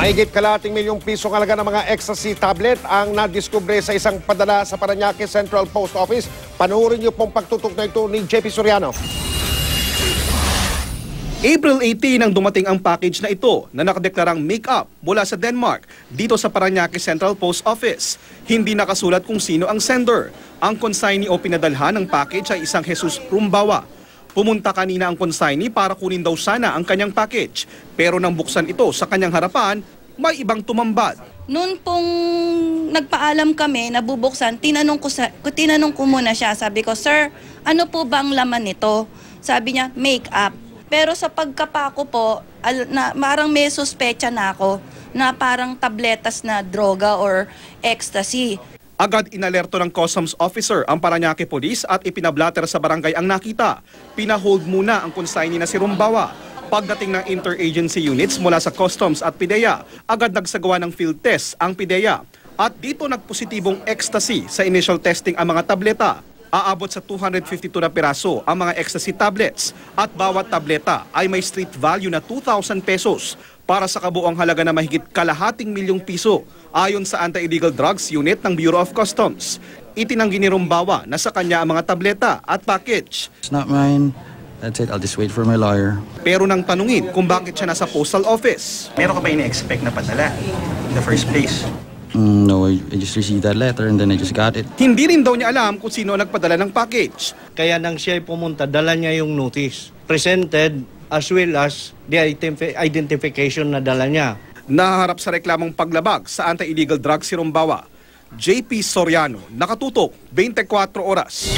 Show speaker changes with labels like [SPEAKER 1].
[SPEAKER 1] Mahigit kalahating milyong piso halaga ng mga ecstasy tablet ang nadiskubre sa isang padala sa Parañaque Central Post Office. Panoorin niyo pong pagtutok na ito ni JP Soriano.
[SPEAKER 2] April 18 nang dumating ang package na ito na nakadeklarang make-up mula sa Denmark dito sa Parañaque Central Post Office. Hindi nakasulat kung sino ang sender. Ang consignee o pinadalhan ng package ay isang Jesus Rumbawa. Pumunta kanina ang consignee para kunin daw sana ang kanyang package. Pero nang buksan ito sa kanyang harapan, may ibang tumambad.
[SPEAKER 3] Noon pong nagpaalam kami, nabubuksan, tinanong ko muna siya. Sabi ko, "Sir, ano po bang laman nito?" Sabi niya, "Make-up." Pero sa pagkapako po, parang may suspecha na ako na parang tabletas na droga or ecstasy.
[SPEAKER 2] Agad inalerto ng customs officer ang Parañaque Police at ipinablatter sa barangay ang nakita. Pinahold muna ang consignee na si Rumbawa. Pagdating ng interagency units mula sa customs at PIDEA, agad nagsagawa ng field test ang PIDEA. At dito nagpositibong ecstasy sa initial testing ang mga tableta. Aabot sa 252 na piraso ang mga ecstasy tablets at bawat tableta ay may street value na 2,000 pesos para sa kabuang halaga na mahigit kalahating milyong piso ayon sa Anti-Illegal Drugs Unit ng Bureau of Customs. Itinanggi ni Rumbawa na sa kanya ang mga tableta at package.
[SPEAKER 4] It's not mine. That's it. I'll just wait for my lawyer.
[SPEAKER 2] Pero nang tanungin kung bakit siya nasa postal office.
[SPEAKER 5] Meron ka ba ini-expect na padala in the first place?
[SPEAKER 4] No, I just received that letter and then I just got it.
[SPEAKER 2] Hindi rin daw niya alam kung sino nagpadala ng package.
[SPEAKER 6] Kaya nang siya pumunta, dala niya yung notice. Presented as well as the identification na dala niya.
[SPEAKER 2] Naharap sa reklamong paglabag sa anti-illegal drugs si Rumbawa. JP Soriano, nakatutok 24 oras.